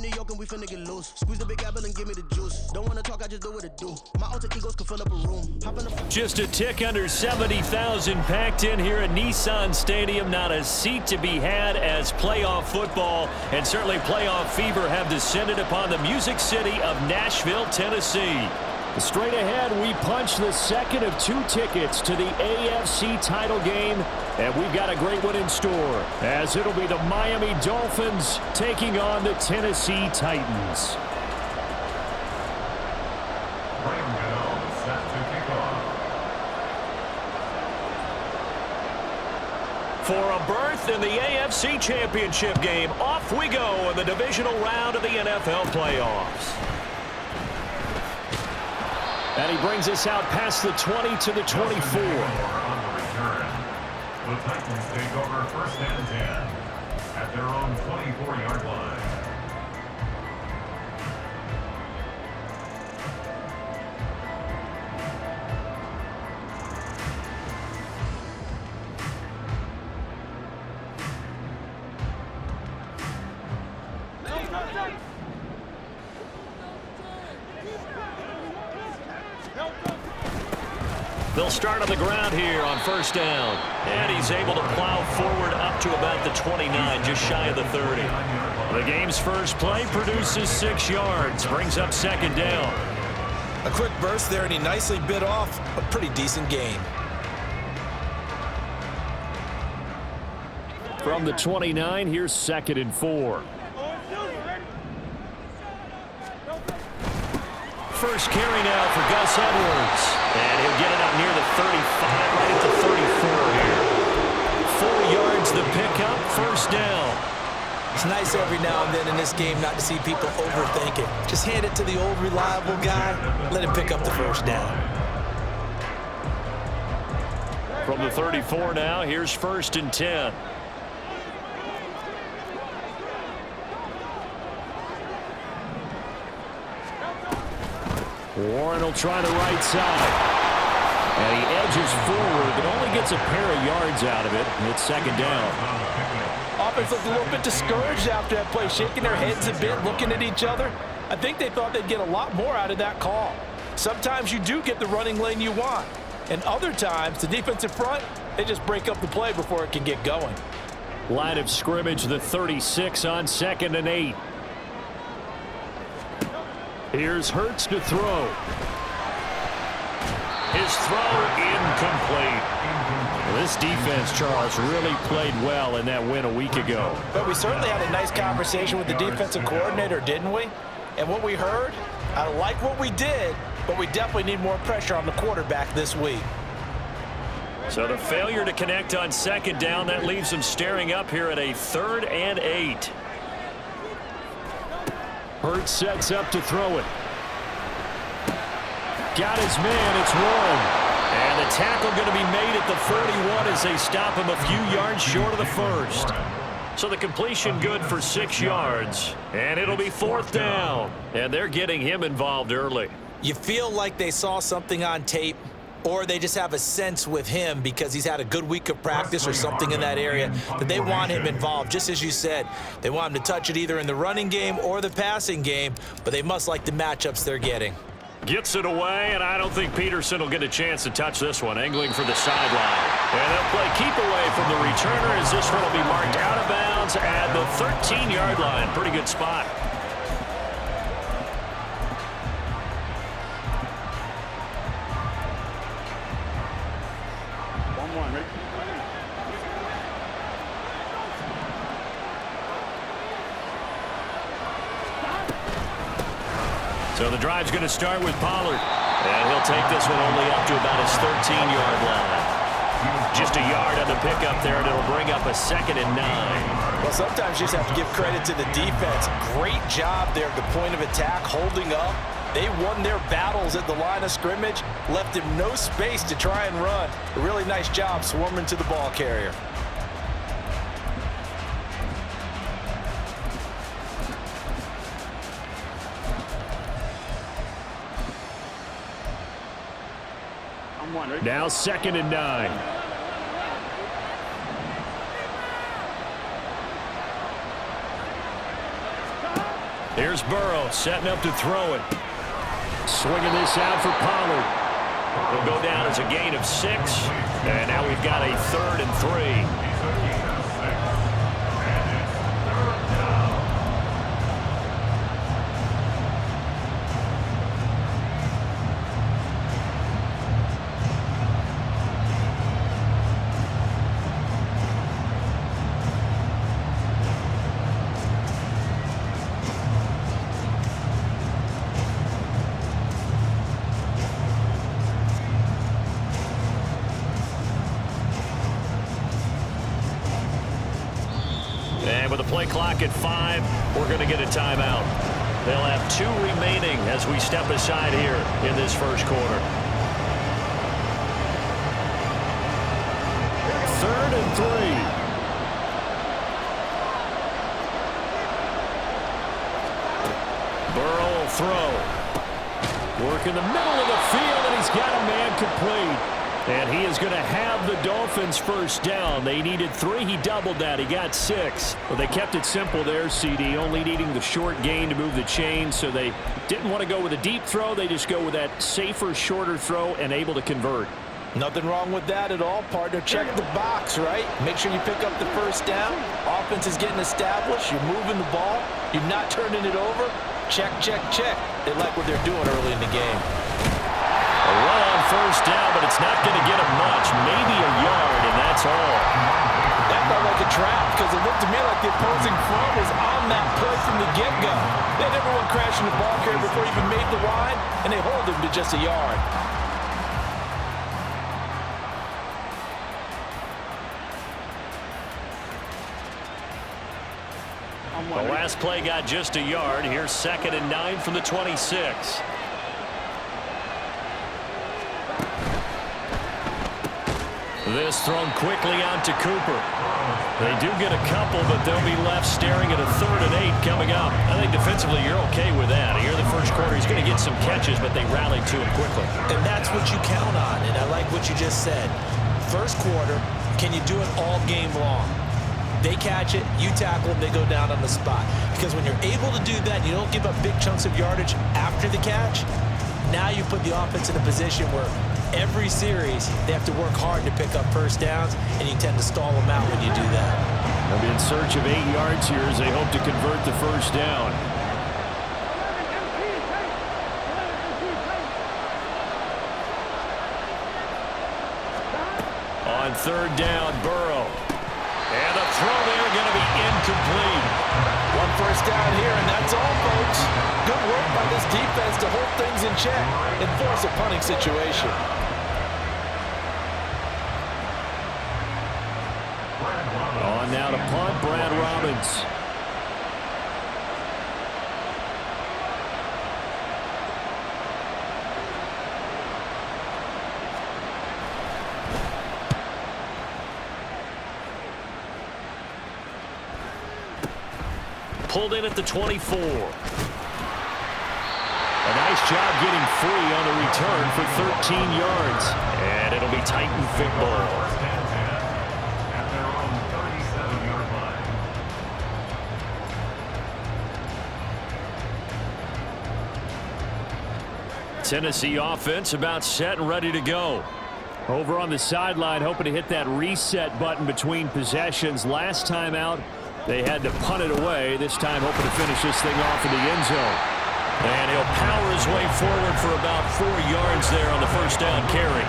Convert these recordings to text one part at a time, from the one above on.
the yoke and we finna get loose. Squeeze the big apple and give me the juice. Don't wanna talk, I just do what it do. My alter egos can fill up a room. Hop in the Just a tick under 70,000 packed in here at Nissan Stadium. Not a seat to be had as playoff football and certainly playoff fever have descended upon the Music City of Nashville, Tennessee. Straight ahead, we punch the second of 2 tickets to the AFC title game, and we've got a great one in store, as it'll be the Miami Dolphins taking on the Tennessee Titans. For a berth in the AFC Championship game, off we go in the divisional round of the NFL playoffs. And he brings us out past the 20 to the 24. On the return, the Titans take over 1st and 10 at their own 24-yard line. They'll start on the ground here on 1st down. And he's able to plow forward up to about the 29, just shy of the 30. The game's first play produces 6 yards, brings up 2nd down. A quick burst there, and he nicely bit off a pretty decent gain. From the 29, here's 2nd and 4. First carry now for Gus Edwards. And he'll get it up near the 35, right at the 34 here. 4 yards the pickup, 1st down. It's nice every now and then in this game not to see people overthink it. Just hand it to the old reliable guy, let him pick up the 1st down. From the 34 now, here's 1st and 10. Warren will try the right side. And he edges forward, but only gets a pair of yards out of it. It's 2nd down. Offense looked a little bit discouraged after that play, shaking their heads a bit, looking at each other. I think they thought they'd get a lot more out of that call. Sometimes you do get the running lane you want. And other times, the defensive front, they just break up the play before it can get going. Line of scrimmage, the 36 on 2nd and 8. Here's Hurts to throw. His throw incomplete. This defense, Charles, really played well in that win a week ago. But we certainly had a nice conversation with the defensive coordinator, didn't we? And what we heard, I like what we did, but we definitely need more pressure on the quarterback this week. So the failure to connect on 2nd down, that leaves him staring up here at a 3rd and 8. Hurts sets up to throw it. Got his man, it's Warren. And the tackle going to be made at the 41 as they stop him a few yards short of the 1st. So the completion good for 6 yards. And it'll be 4th down. And they're getting him involved early. You feel like they saw something on tape, or they just have a sense with him because he's had a good week of practice or something in that area that they want him involved. Just as you said, they want him to touch it either in the running game or the passing game, but they must like the matchups they're getting. Gets it away, and I don't think Peterson will get a chance to touch this one, angling for the sideline. And they'll play keep away from the returner as this one will be marked out of bounds at the 13-yard line. Pretty good spot. So the drive's going to start with Pollard. And he'll take this one only up to about his 13-yard line. Just a yard on the pickup there, and it'll bring up a 2nd and 9. Well, sometimes you just have to give credit to the defense. Great job there at the point of attack, holding up. They won their battles at the line of scrimmage, left him no space to try and run. A really nice job swarming to the ball carrier. Now 2nd and 9. Here's Burrow setting up to throw it. Swinging this out for Pollard. It'll go down as a gain of 6. And now we've got a 3rd and 3. And with the play clock at 5, we're going to get a timeout. They'll have 2 remaining as we step aside here in this first quarter. 3rd and 3. Burrow will throw. Work in the middle of the field, and he's got a man complete. And he is going to have the Dolphins first down. They needed 3. He doubled that. He got 6. Well, they kept it simple there, CD, only needing the short gain to move the chain. So they didn't want to go with a deep throw. They just go with that safer, shorter throw and able to convert. Nothing wrong with that at all, partner. Check the box, right? Make sure you pick up the first down. Offense is getting established. You're moving the ball. You're not turning it over. Check, check, check. They like what they're doing early in the game. A run on first down, but it's not going to get him much. Maybe a yard, and that's all. That felt like a trap because it looked to me like the opposing front was on that play from the get-go. They had everyone crashing the ball carrier before he even made the line, and they hold him to just a yard. The last play got just a yard. Here's 2nd and 9 from the 26. This thrown quickly out to Cooper. They do get a couple, but they'll be left staring at a 3rd and 8 coming up. I think defensively you're okay with that. Here in the first quarter, he's going to get some catches, but they rallied to him quickly. And that's what you count on, and I like what you just said. First quarter, can you do it all game long? They catch it, you tackle them, they go down on the spot. Because when you're able to do that, you don't give up big chunks of yardage after the catch, now you put the offense in a position where every series they have to work hard to pick up first downs, and you tend to stall them out when you do that. They'll be in search of 8 yards here as they hope to convert the first down. On 3rd down, Burrow. And the throw there going to be incomplete. 1 first down here, and that's all, folks. Good work by this defense to hold things in check and force a punting situation. On now to punt, Brad Robbins. Pulled in at the 24. A nice job getting free on the return for 13 yards. And it'll be Titan football. At their own 37-yard line. Tennessee offense about set and ready to go. Over on the sideline, hoping to hit that reset button between possessions. Last time out, they had to punt it away. This time hoping to finish this thing off in the end zone. And he'll power his way forward for about 4 yards there on the first down carry.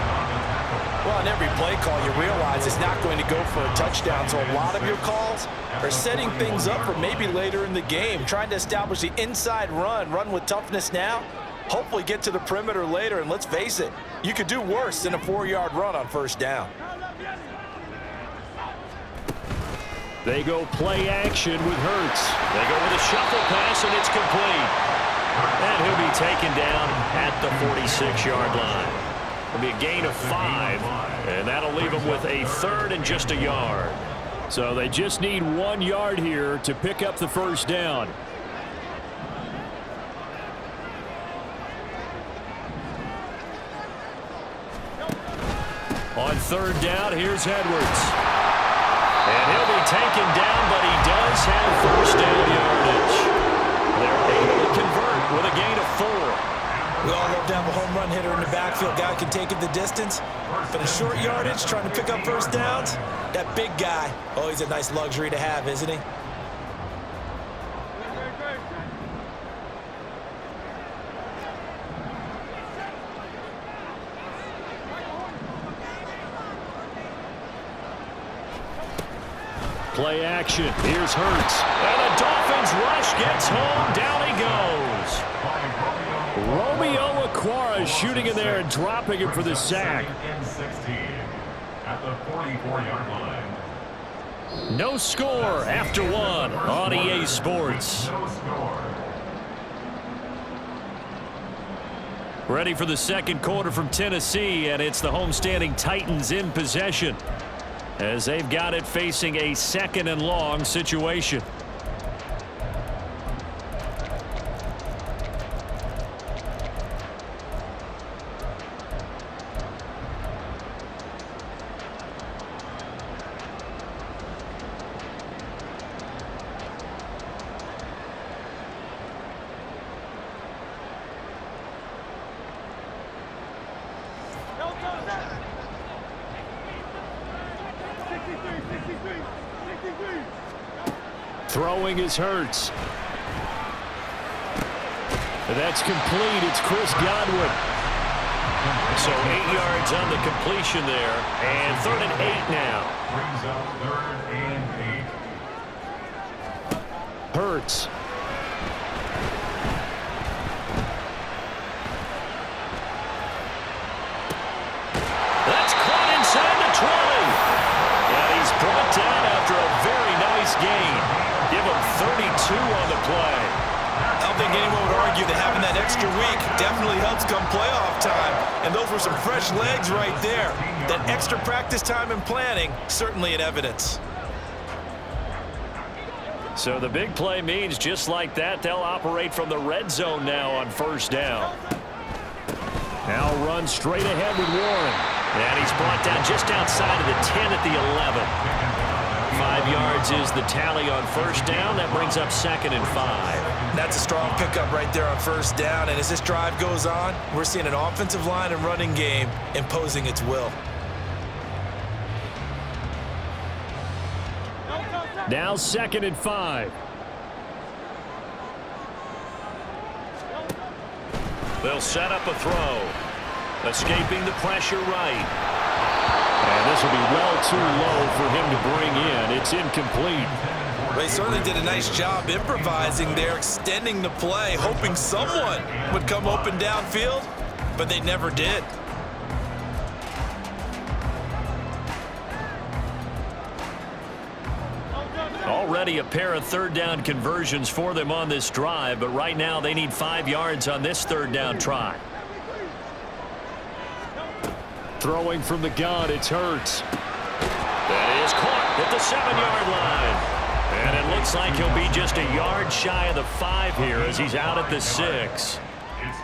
Well, on every play call, you realize it's not going to go for a touchdown. So a lot of your calls are setting things up for maybe later in the game, trying to establish the inside run with toughness now, hopefully get to the perimeter later. And let's face it, you could do worse than a 4-yard run on first down. They go play action with Hurts. They go with a shuffle pass, and it's complete. And he'll be taken down at the 46-yard line. It'll be a gain of 5, and that'll leave him with a 3rd and just a yard. So they just need 1 yard here to pick up the first down. On 3rd down, here's Edwards. And he'll be taken down, but he does have first down yardage. They're with a gain of 4. We all love to have a home run hitter in the backfield. Guy can take it the distance. But in short yardage, trying to pick up first downs, that big guy, oh, he's a nice luxury to have, isn't he? Play action. Here's Hurts. And the Dolphins rush gets home. Down he goes. Romeo Okwara shooting in there and dropping him for the sack. At the 44-yard line. No score after 1 on EA Sports. No score. Ready for the second quarter from Tennessee, and it's the homestanding Titans in possession as they've got it facing a 2nd and long situation. Throwing is Hurts. That's complete. It's Chris Godwin. So 8 yards on the completion there. And 3rd and 8 now. Brings up 3rd and 8. Hurts. That's caught inside the 20. And he's brought down after a very nice gain. Give him 32 on the play. I don't think anyone would argue that having that extra week definitely helps come playoff time. And those were some fresh legs right there. That extra practice time and planning, certainly in evidence. So the big play means just like that, they'll operate from the red zone now on 1st down. Now run straight ahead with Warren. And he's brought down just outside of the 10 at the 11. 5 yards is the tally on 1st down. That brings up 2nd and 5. That's a strong pickup right there on 1st down. And as this drive goes on, we're seeing an offensive line and running game imposing its will. Now 2nd and 5. They'll set up a throw. Escaping the pressure right. And this will be well too low for him to bring in. It's incomplete. They certainly did a nice job improvising there, extending the play, hoping someone would come open downfield, but they never did. Already a pair of 3rd down conversions for them on this drive, but right now they need 5 yards on this 3rd down try. Throwing from the gun, it's Hurts. That is caught at the 7-yard line. And it looks like he'll be just a yard shy of the 5 here as he's out at the 6.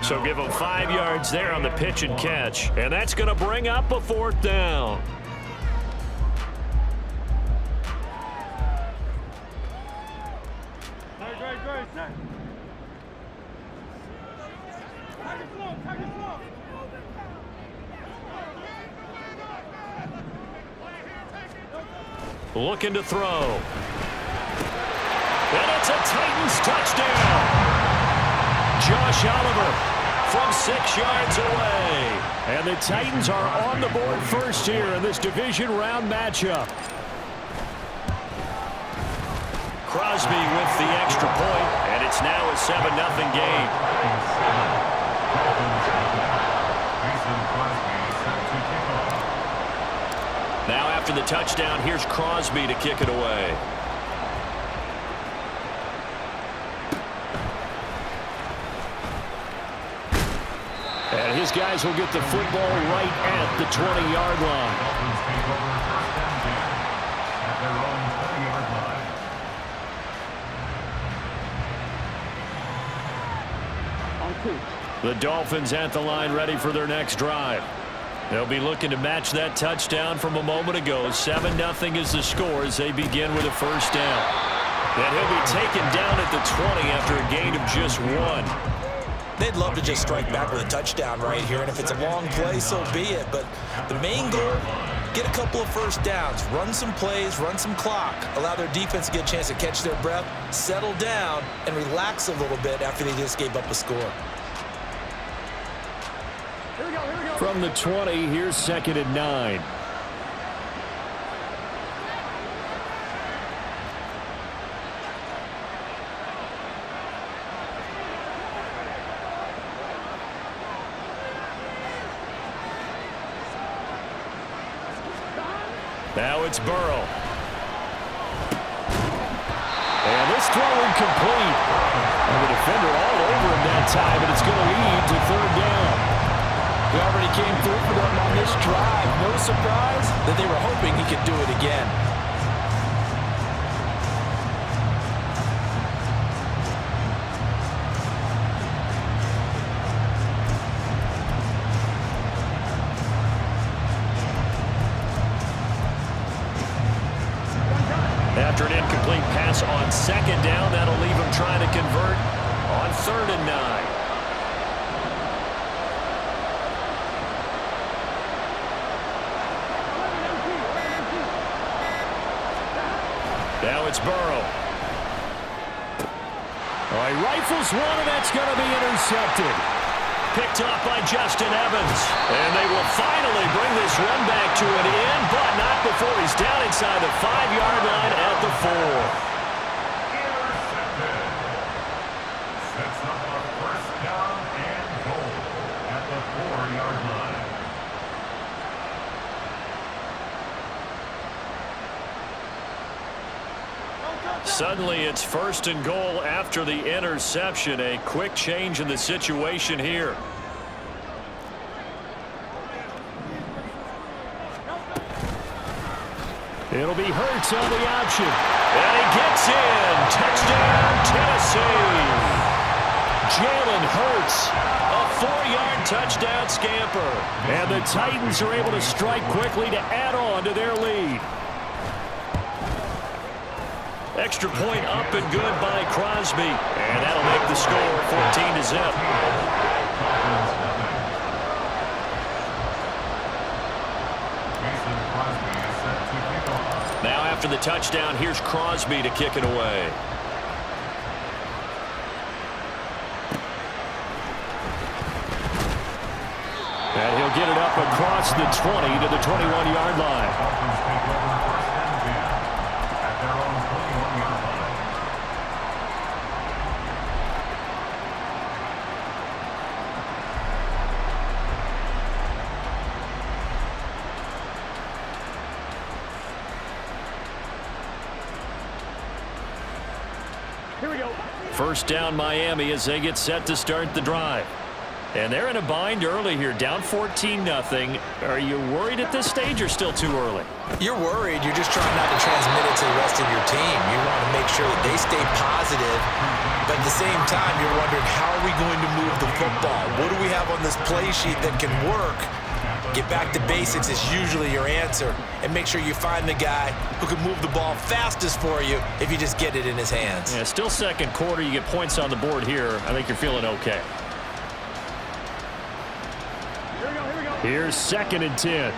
So give him 5 yards there on the pitch and catch. And that's going to bring up a 4th down. Looking to throw. And it's a Titans touchdown. Josh Oliver from 6 yards away. And the Titans are on the board first here in this division round matchup. Crosby with the extra point, and it's now a 7-0 game. Now after the touchdown, here's Crosby to kick it away. And his guys will get the football right at the 20-yard line. The Dolphins at the line ready for their next drive. They'll be looking to match that touchdown from a moment ago. 7-0 is the score as they begin with a first down. And he'll be taken down at the 20 after a gain of just 1. They'd love to just strike back with a touchdown right here, and if it's a long play, so be it. But the main goal, get a couple of first downs, run some plays, run some clock, allow their defense to get a chance to catch their breath, settle down, and relax a little bit after they just gave up a score. From the 20, here's 2nd and 9. Now it's Burrow. And this throw incomplete. And the defender all over him that time, and it's going to lead to 3rd down. He already came through for them on this drive. No surprise that they were hoping he could do it again. After an incomplete pass on 2nd down, that'll leave him trying to convert on 3rd and 9. Now it's Burrow. All right, rifles one, and that's going to be intercepted. Picked off by Justin Evans. And they will finally bring this run back to an end, but not before he's down inside the 5-yard line at the 4. Intercepted. Sets up a 1st down and goal at the 4-yard line. Suddenly it's 1st and goal after the interception. A quick change in the situation here. It'll be Hurts on the option. And he gets in. Touchdown, Tennessee. Jalen Hurts, a 4-yard touchdown scamper. And the Titans are able to strike quickly to add on to their lead. Extra point up and good by Crosby. And that'll make the score 14-0. Now after the touchdown, here's Crosby to kick it away. And he'll get it up across the 20 to the 21-yard line. First down Miami as they get set to start the drive. And they're in a bind early here, down 14-0. Are you worried at this stage or still too early? You're worried. You're just trying not to transmit it to the rest of your team. You want to make sure that they stay positive. But at the same time, you're wondering, how are we going to move the football? What do we have on this play sheet that can work? Get back to basics is usually your answer. And make sure you find the guy who can move the ball fastest for you if you just get it in his hands. Yeah, still 2nd quarter. You get points on the board here. I think you're feeling okay. Here's 2nd and 10.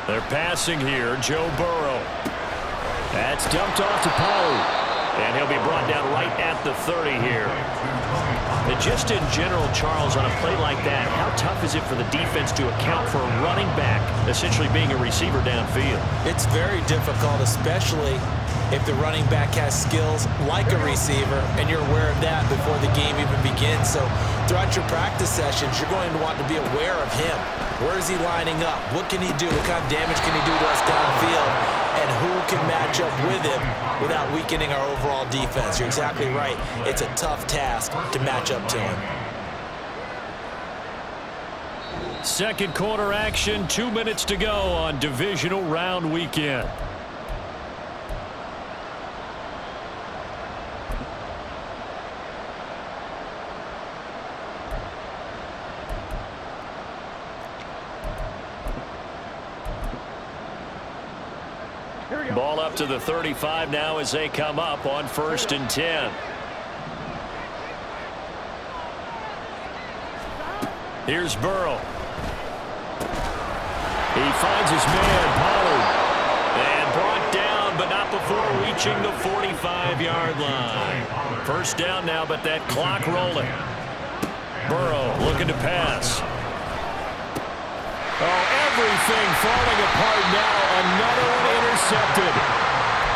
They're passing here. Joe Burrow. That's dumped off to Pollard. And he'll be brought down right at the 30 here. And just in general, Charles, on a play like that, how tough is it for the defense to account for a running back essentially being a receiver downfield? It's very difficult, especially if the running back has skills like a receiver, and you're aware of that before the game even begins. So throughout your practice sessions, you're going to want to be aware of him. Where is he lining up? What can he do? What kind of damage can he do to us downfield? And who can match up with him without weakening our overall defense? You're exactly right. It's a tough task to match up to him. 2nd quarter action, 2 minutes to go on divisional round weekend. Ball up to the 35 now as they come up on 1st and 10. Here's Burrow. He finds his man, Pollard. And brought down, but not before reaching the 45-yard line. 1st down now, but that clock rolling. Burrow looking to pass. Oh, everything falling apart now. Another one intercepted.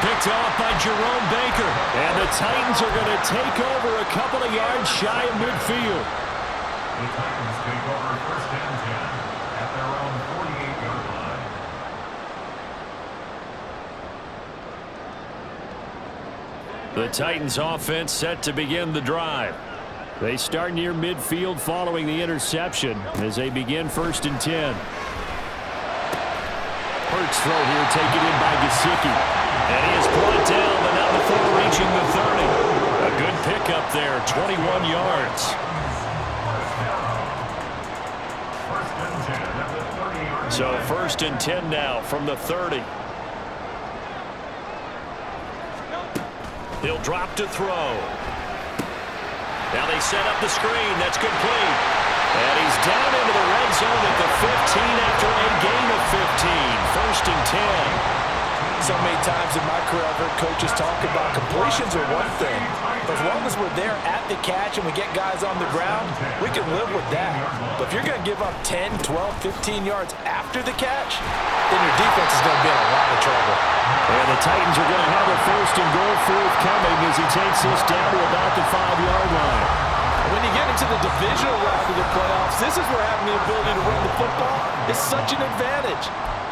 Picked off by Jerome Baker. And the Titans are going to take over a couple of yards shy of midfield. The Titans take over 1st and 10 at their own 48-yard line. The Titans offense set to begin the drive. They start near midfield following the interception as they begin 1st and 10. Hurts throw here taken in by Gesicki. And he is brought down, but not before reaching the 30. A good pickup there, 21 yards. So 1st and 10 now from the 30. He'll drop to throw. Now they set up the screen. That's complete. And he's down into the red zone at the 15 after a gain of 15. 1st and 10. So many times in my career I've heard coaches talk about completions are one thing. But as long as we're there at the catch and we get guys on the ground, we can live with that. But if you're going to give up 10, 12, 15 yards after the catch, then your defense is going to be in a lot of trouble. And the Titans are going to have a 1st and goal forthcoming as he takes this down to about the 5-yard line. When you get into the divisional round of the playoffs, this is where having the ability to run the football is such an advantage.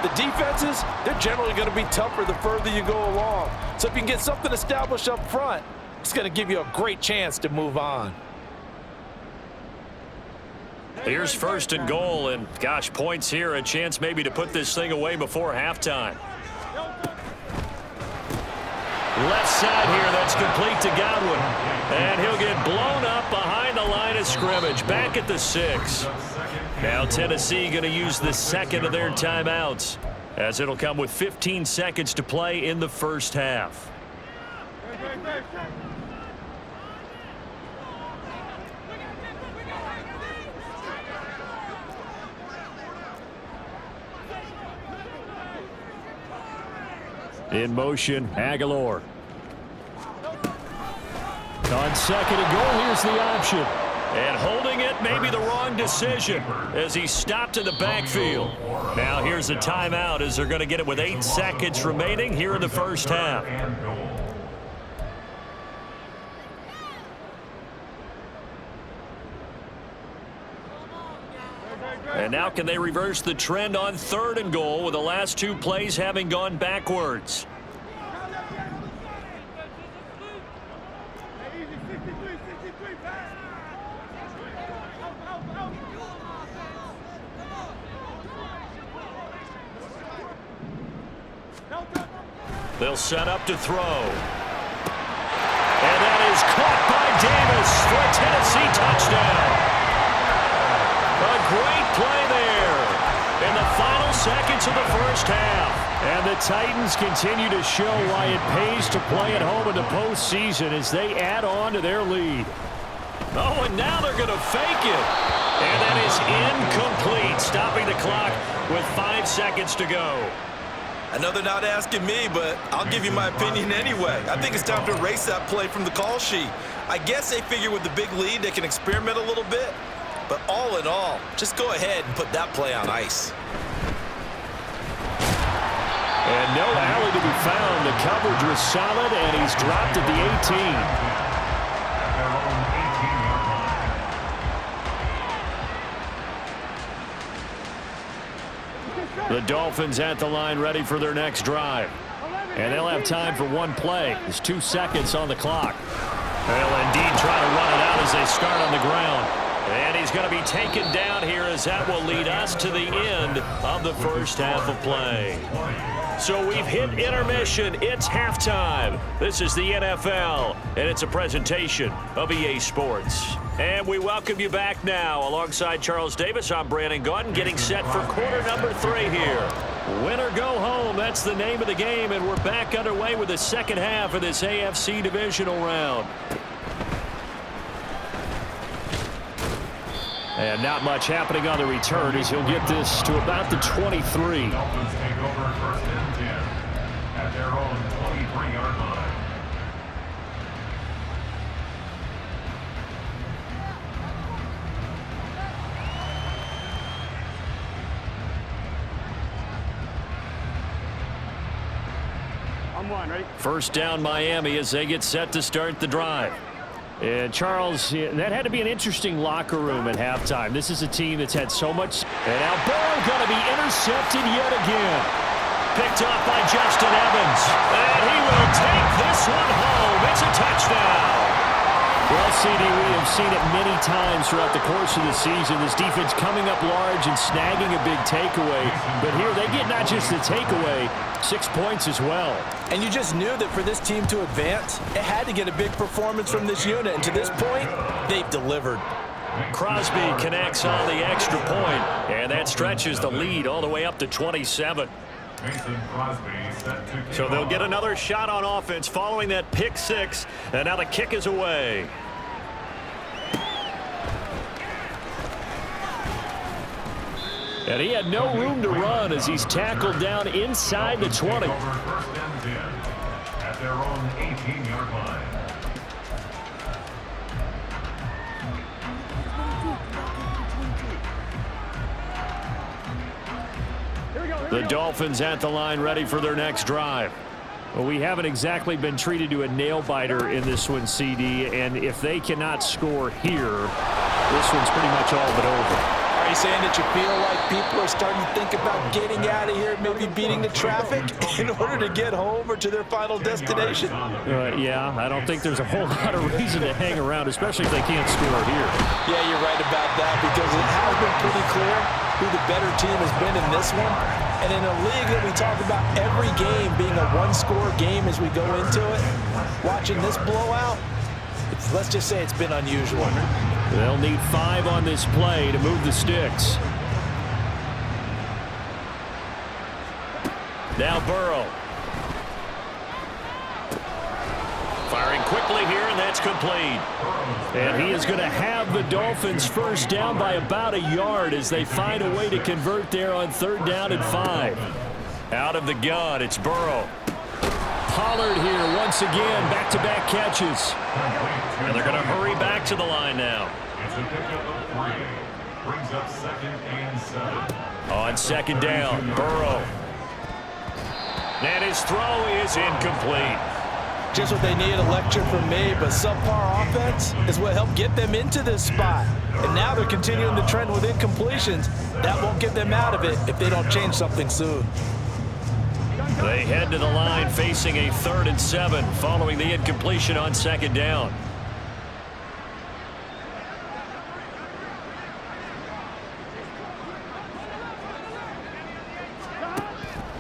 The defenses, they're generally going to be tougher the further you go along. So if you can get something established up front, it's going to give you a great chance to move on. Here's 1st and goal, and gosh, points here, a chance maybe to put this thing away before halftime. Left side here, that's complete to Godwin. And he'll get blown up behind the line of scrimmage, back at the 6. Now Tennessee going to use the 2nd of their timeouts, as it'll come with 15 seconds to play in the 1st half. In motion, Aguilar. On 2nd and goal, here's the option. And holding it may be the wrong decision as he stopped in the backfield. Now here's a timeout as they're going to get it with 8 seconds remaining here in the 1st half. And now can they reverse the trend on 3rd and goal with the last 2 plays having gone backwards? They'll set up to throw. And that is caught by Davis for a Tennessee touchdown. A great play there in the final seconds of the 1st half. And the Titans continue to show why it pays to play at home in the postseason as they add on to their lead. Oh, and now they're going to fake it. And that is incomplete, stopping the clock with 5 seconds to go. I know they're not asking me, but I'll give you my opinion anyway. I think it's time to erase that play from the call sheet. I guess they figure with the big lead they can experiment a little bit. But all in all, just go ahead and put that play on ice. And no alley to be found. The coverage was solid, and he's dropped at the 18. The Dolphins at the line ready for their next drive. And they'll have time for 1 play. There's 2 seconds on the clock. They'll indeed try to run it out as they start on the ground. And he's going to be taken down here as that will lead us to the end of the 1st half of play. So we've hit intermission. It's halftime. This is the NFL, and it's a presentation of EA Sports. And we welcome you back now. Alongside Charles Davis, I'm Brandon Gaudin, getting set for quarter number 3 here. Win or go home, that's the name of the game, and we're back underway with the second half of this AFC divisional round. And not much happening on the return as he'll get this to about the 23. Dolphins take over first and 10 at their own 23-yard line. First down Miami as they get set to start the drive. And Charles, that had to be an interesting locker room at halftime. This is a team that's had so much. And now Burrow going to be intercepted yet again. Picked off by Justin Evans. And he will take this one home. It's a touchdown. Well, CD, we have seen it many times throughout the course of the season. This defense coming up large and snagging a big takeaway. But here they get not just the takeaway, 6 points as well. And you just knew that for this team to advance, it had to get a big performance from this unit. And to this point, they've delivered. Crosby connects on the extra point, and that stretches the lead all the way up to 27. So they'll get another shot on offense following that pick six, and now the kick is away. And he had no room to run as he's tackled down inside the 20. At their own 18-yard line. The Dolphins at the line ready for their next drive. Well, we haven't exactly been treated to a nail-biter in this one, CD, and if they cannot score here, this one's pretty much all but over. Are you saying that you feel like people are starting to think about getting out of here, maybe beating the traffic in order to get home or to their final destination? Yeah, I don't think there's a whole lot of reason to hang around, especially if they can't score here. Yeah, you're right about that because it has been pretty clear who the better team has been in this one. And in a league that we talk about every game being a one-score game as we go into it, watching this blowout, let's just say it's been unusual. They'll need 5 on this play to move the sticks. Now Burrow. Firing quickly here, and that's complete. And he is going to have the Dolphins first down by about a yard as they find a way to convert there on 3rd down and 5. Out of the gun, it's Burrow. Pollard here once again, back-to-back catches. And they're going to hurry back to the line now. It's a pickup of 3. Brings up 2nd and 7. On 2nd down, Burrow. And his throw is incomplete. Just what they need, a lecture from me, but subpar offense is what helped get them into this spot. And now they're continuing the trend with incompletions. That won't get them out of it if they don't change something soon. They head to the line facing a 3rd and 7 following the incompletion on 2nd down.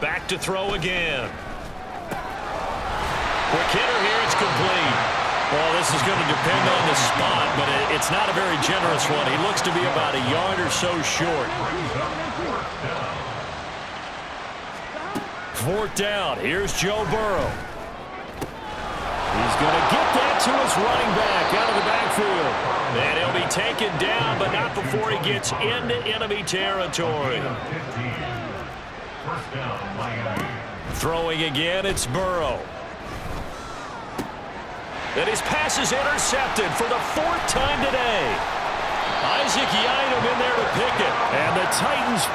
Back to throw again. Quick hitter here, it's complete. Well, this is going to depend on the spot, but it's not a very generous one. He looks to be about a yard or so short. 4th down. Here's Joe Burrow. He's going to get that to his running back out of the backfield. And he'll be taken down, but not before he gets into enemy territory. First down, Miami. Throwing again, it's Burrow. And his pass is intercepted for the 4th time today. Isaac Yiadom in there to pick it. And the Titans...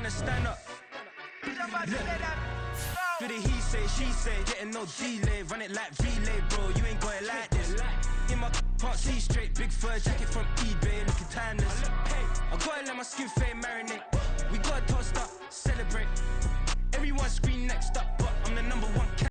Stand up. Do the he say, she say, getting no delay, run it like relay, bro. You ain't got it like this. In my can't see straight, big fur jacket from eBay, looking timeless. I gotta let my skin fade marinate. We gotta toast up, celebrate. Everyone scream next up, but I'm the #1.